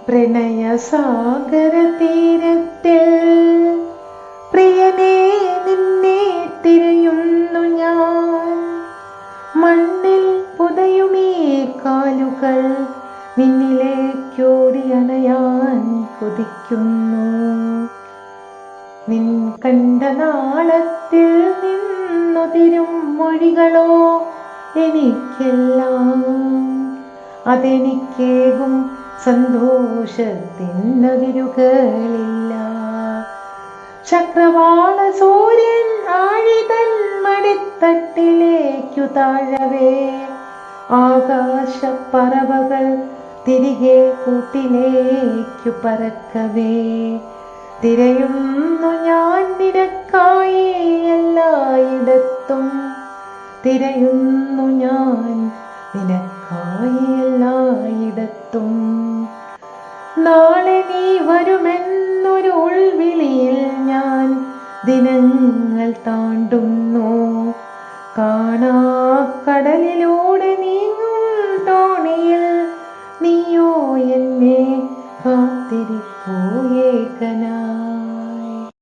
പ്രണയസാഗര തീരത്തിൽ പ്രിയനേ നിന്നെ തിരയുന്നു ഞാൻ. മണ്ണിൽ പുതയുമീ കാലുകൾ നിന്നിലേക്കോടി അണയാൻ കൊതിക്കുന്നു. നിൻ കണ്ട നാളത്തിൽ നിന്നുതിരും മൊഴികളോ എനിക്കെല്ലാം. അതെനിക്കേകും സന്തോഷത്തിനതിരുകളില്ല. ചക്രവാള സൂര്യൻ ആഴിതൻ മടിത്തട്ടിലേക്കു താഴവേ, ആകാശപ്പറവകൾ തിരികെ കൂട്ടിലേക്കു പറക്കവേ, തിരയുന്നു ഞാൻ നിനക്കായി എല്ലായിടത്തും. തിരയുന്നു ഞാൻ നിനക്കായി എല്ലായിടത്തും. നാളെ നീ വരുമെന്നൊരു ഉൾവിളിയിൽ ഞാൻ ദിനങ്ങൾ താണ്ടുന്നു. കാണാക്കടലിലൂടെ നീങ്ങും തോണിയിൽ നീയോ എന്നെ കാത്തിരിപ്പൂ ഏകനാ.